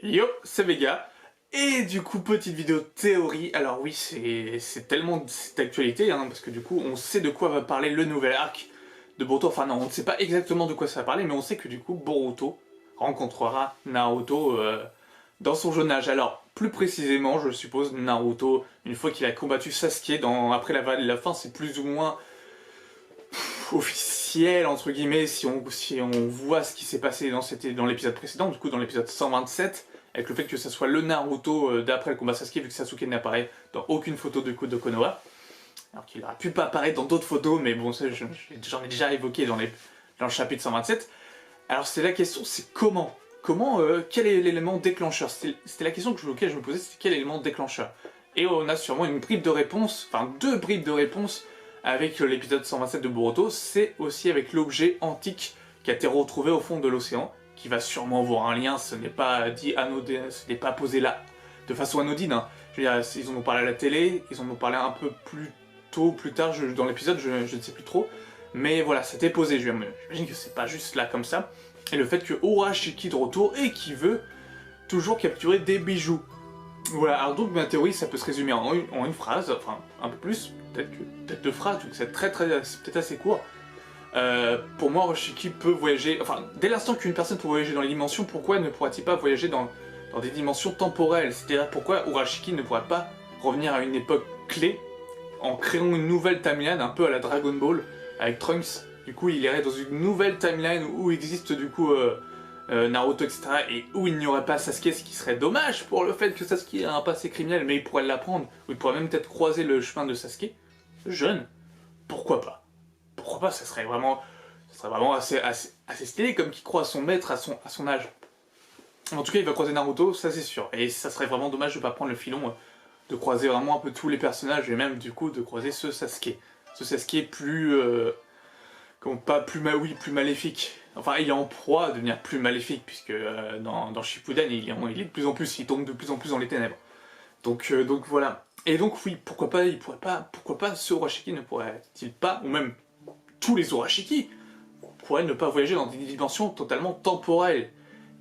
Yo, c'est Vega. Et du coup, petite vidéo théorie. Alors oui, c'est tellement d'actualité, hein, parce que du coup, on sait de quoi va parler le nouvel arc de Boruto. Enfin non, on ne sait pas exactement de quoi ça va parler, mais on sait que du coup, Boruto rencontrera Naruto dans son jeune âge. Alors, plus précisément, je suppose, Naruto, une fois qu'il a combattu Sasuke après la vallée de la fin, c'est plus ou moins officiel, entre guillemets, si on voit ce qui s'est passé dans l'épisode précédent, du coup dans l'épisode 127, avec le fait que ça soit le Naruto d'après le combat Sasuke, vu que Sasuke n'apparaît dans aucune photo de Konoha, alors qu'il aurait pu pas apparaître dans d'autres photos, mais bon, j'en ai déjà évoqué dans le chapitre 127. Alors c'est la question, c'est comment quel est l'élément déclencheur? C'était la question laquelle je me posais, c'était quel élément déclencheur? Et on a sûrement une bribe de réponse, enfin deux bribes de réponse, avec l'épisode 127 de Boruto, c'est aussi avec l'objet antique qui a été retrouvé au fond de l'océan, qui va sûrement avoir un lien, ce n'est pas dit anodin, ce n'est pas posé là de façon anodine. Hein. Je veux dire, ils en ont parlé à la télé, ils en ont parlé un peu plus tôt, plus tard, dans l'épisode, je ne sais plus trop. Mais voilà, c'était posé, j'imagine que c'est pas juste là comme ça. Et le fait que Urashiki de retour et qui veut toujours capturer des bijoux. Voilà, alors donc ma théorie, ça peut se résumer en une phrase, enfin un peu plus, peut-être deux phrases, donc c'est peut-être assez court. Pour moi, Urashiki peut voyager, enfin dès l'instant qu'une personne peut voyager dans les dimensions, pourquoi ne pourrait-il pas voyager dans des dimensions temporelles? C'est-à-dire pourquoi Urashiki ne pourrait pas revenir à une époque clé en créant une nouvelle timeline un peu à la Dragon Ball avec Trunks. Du coup, il irait dans une nouvelle timeline où existe du coup Naruto, etc. et où il n'y aurait pas Sasuke, ce qui serait dommage pour le fait que Sasuke a un passé criminel, mais il pourrait l'apprendre, ou il pourrait même peut-être croiser le chemin de Sasuke. Jeune, pourquoi pas? Pourquoi pas, ça serait vraiment assez stylé, comme qu'il croit son maître à son âge. En tout cas, il va croiser Naruto, ça c'est sûr, et ça serait vraiment dommage de ne pas prendre le filon, de croiser vraiment un peu tous les personnages, et même du coup de croiser ce Sasuke. Ce Sasuke plus... plus maléfique. Enfin, il est en proie à devenir plus maléfique, puisque dans Shippuden, il est de plus en plus, il tombe de plus en plus dans les ténèbres. Donc voilà. Et donc oui, pourquoi pas ce Urashiki ne pourrait-il pas, ou même tous les Urashiki, pourraient ne pas voyager dans des dimensions totalement temporelles.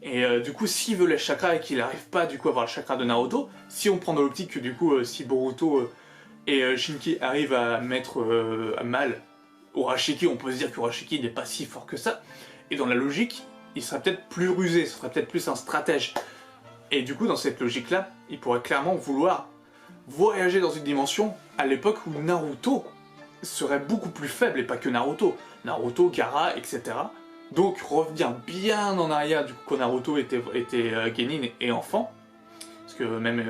Et du coup, s'il veut les chakras et qu'il n'arrive pas du coup à avoir le chakra de Naruto, si on prend dans l'optique que du coup, si Boruto et Shinki arrivent à mettre à mal Urashiki, on peut se dire qu'Urashiki n'est pas si fort que ça, et dans la logique, il serait peut-être plus rusé, ce serait peut-être plus un stratège. Et du coup, dans cette logique-là, il pourrait clairement vouloir voyager dans une dimension à l'époque où Naruto serait beaucoup plus faible, et pas que Naruto. Naruto, Gaara, etc. Donc revenir bien en arrière du coup quand Naruto était Genin et enfant, parce que même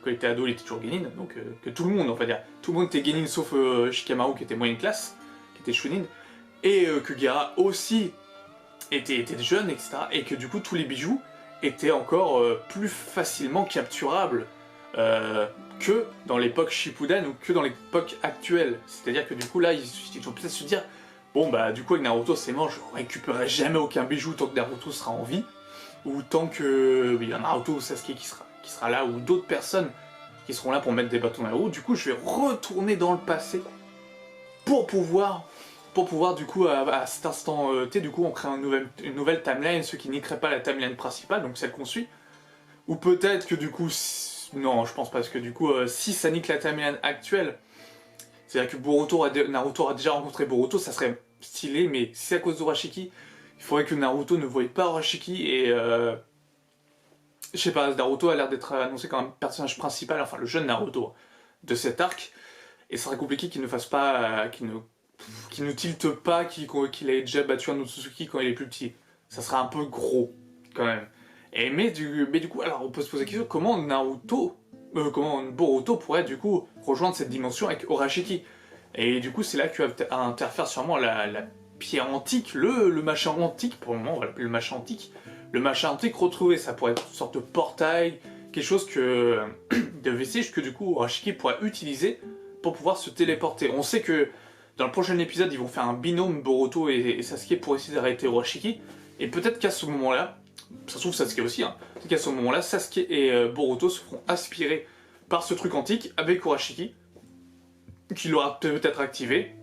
quand il était ado il était toujours Genin, donc que tout le monde, on va dire, tout le monde était Genin sauf Shikamaru qui était moyenne classe, qui était Chunin, et que Gaara aussi était jeune, etc. Et que du coup tous les bijoux étaient encore plus facilement capturables que dans l'époque Shippuden ou que dans l'époque actuelle. C'est-à-dire que du coup là, ils vont peut-être se dire bon bah du coup avec Naruto c'est mort, je récupérerai jamais aucun bijou tant que Naruto sera en vie, ou tant que il y a Naruto ou Sasuke qui sera là, ou d'autres personnes qui seront là pour mettre des bâtons dans la roue. Du coup je vais retourner dans le passé pour pouvoir du coup à cet instant T, du coup on crée une nouvelle timeline, ce qui niquerait pas la timeline principale, donc celle qu'on suit. Ou peut-être que du coup, non je pense pas, parce que du coup si ça nique la timeline actuelle, c'est-à-dire que Naruto a déjà rencontré Boruto, ça serait stylé, mais si c'est à cause d'Urashiki, il faudrait que Naruto ne voie pas Urashiki, et je sais pas, Naruto a l'air d'être annoncé comme un personnage principal, enfin le jeune Naruto de cet arc, et ça serait compliqué qu'il ne fasse pas, qu'il ne tilte pas, qu'il ait déjà battu un Otsutsuki quand il est plus petit. Ça serait un peu gros, quand même. Mais du coup, alors on peut se poser la question, comment Boruto pourrait du coup rejoindre cette dimension avec Urashiki? Et du coup c'est là que va interfère sûrement la pierre antique, le machin antique, pour le moment on va l'appeler le machin antique. Le machin antique retrouvé, ça pourrait être une sorte de portail, quelque chose de vestige que du coup Urashiki pourrait utiliser pour pouvoir se téléporter. On sait que dans le prochain épisode ils vont faire un binôme Boruto et Sasuke pour essayer d'arrêter Urashiki, et peut-être qu'à ce moment-là, ça se trouve Sasuke aussi, hein, c'est qu'à ce moment-là, Sasuke et Boruto se feront aspirer par ce truc antique avec Urashiki, qui l'aura peut-être activé,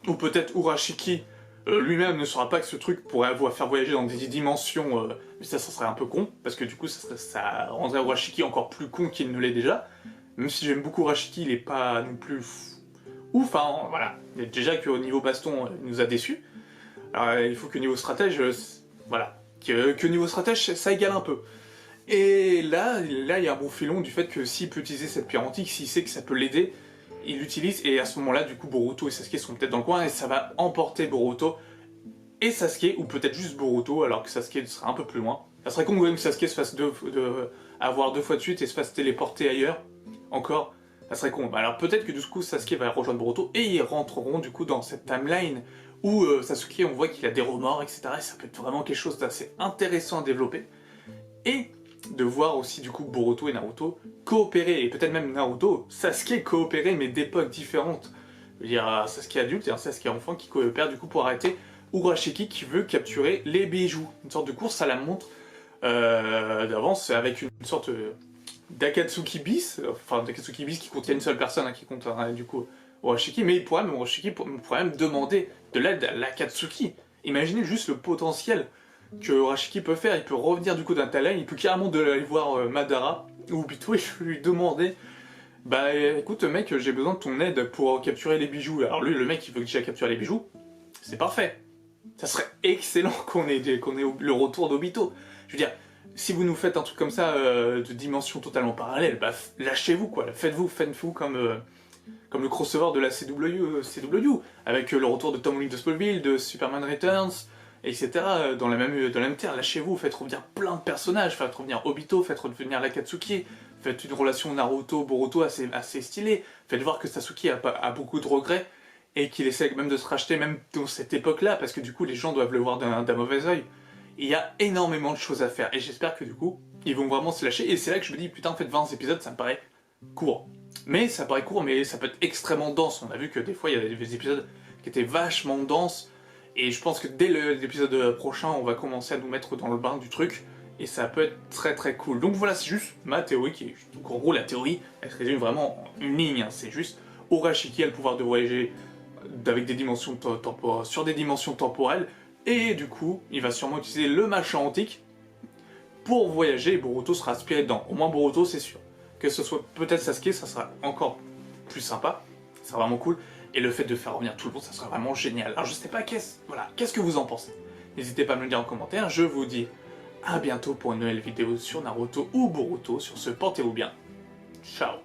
ou peut-être Urashiki Lui-même ne saura pas que ce truc pourrait faire voyager dans des dimensions, mais ça serait un peu con, parce que du coup ça rendrait Urashiki encore plus con qu'il ne l'est déjà. Même si j'aime beaucoup Urashiki, il est pas non plus ouf, hein, voilà. Déjà qu'au niveau baston, il nous a déçus. Alors il faut que niveau stratège, voilà, que niveau stratège, ça égale un peu. Et là, il y a un bon filon du fait que s'il peut utiliser cette pierre antique, s'il sait que ça peut l'aider, il l'utilise, et à ce moment-là, du coup, Boruto et Sasuke sont peut-être dans le coin, et ça va emporter Boruto et Sasuke, ou peut-être juste Boruto, alors que Sasuke sera un peu plus loin. Ça serait con que Sasuke se fasse avoir 2 fois de suite et se fasse téléporter ailleurs, encore, ça serait con. Alors peut-être que du coup, Sasuke va rejoindre Boruto, et ils rentreront du coup dans cette timeline où Sasuke, on voit qu'il a des remords, etc., et ça peut être vraiment quelque chose d'assez intéressant à développer. Et de voir aussi du coup Boruto et Naruto coopérer, et peut-être même Naruto, Sasuke coopérer, mais d'époques différentes. Je veux dire, un Sasuke adulte et un Sasuke enfant qui coopèrent du coup pour arrêter Urashiki qui veut capturer les bijoux. Une sorte de course à la montre d'avance avec une sorte d'Akatsuki bis, enfin d'Akatsuki bis qui contient une seule personne, hein, qui compte du coup Urashiki, mais Urashiki pourrait même demander de l'aide à l'Akatsuki. Imaginez juste le potentiel que Urashiki peut faire, il peut revenir du coup d'un talent, il peut carrément aller voir Madara ou Obito et lui demander bah écoute mec, j'ai besoin de ton aide pour capturer les bijoux. Alors lui, le mec, il veut déjà capturer les bijoux, c'est parfait. Ça serait excellent qu'on ait le retour d'Obito. Je veux dire, si vous nous faites un truc comme ça de dimension totalement parallèle, bah lâchez-vous quoi, faites-vous comme le crossover de la CW avec le retour de Tom Holland de Smallville, de Superman Returns, etc. dans la même terre. Lâchez-vous, faites revenir plein de personnages, faites revenir Obito, faites revenir l'Akatsuki, faites une relation Naruto-Boruto assez stylée, faites voir que Sasuke a beaucoup de regrets, et qu'il essaie même de se racheter, même dans cette époque-là, parce que du coup les gens doivent le voir d'un mauvais oeil. Il y a énormément de choses à faire, et j'espère que du coup, ils vont vraiment se lâcher, et c'est là que je me dis, putain, en fait 20 épisodes, ça me paraît court. Mais ça paraît court, mais ça peut être extrêmement dense. On a vu que des fois, il y a des épisodes qui étaient vachement denses, et je pense que dès l'épisode prochain, on va commencer à nous mettre dans le bain du truc, et ça peut être très très cool. Donc voilà, c'est juste ma théorie qui est... Donc en gros, la théorie, elle se résume vraiment en une ligne, hein. C'est juste Urashiki a le pouvoir de voyager avec des dimensions sur des dimensions temporelles, et du coup, il va sûrement utiliser le machin antique pour voyager, et Boruto sera aspiré dedans. Au moins Boruto, c'est sûr. Que ce soit peut-être Sasuke, ça sera encore plus sympa, ça sera vraiment cool, et le fait de faire revenir tout le monde, ça sera vraiment génial. Alors je sais pas, qu'est-ce que vous en pensez? N'hésitez pas à me le dire en commentaire, je vous dis à bientôt pour une nouvelle vidéo sur Naruto ou Boruto. Sur ce, portez-vous bien, ciao.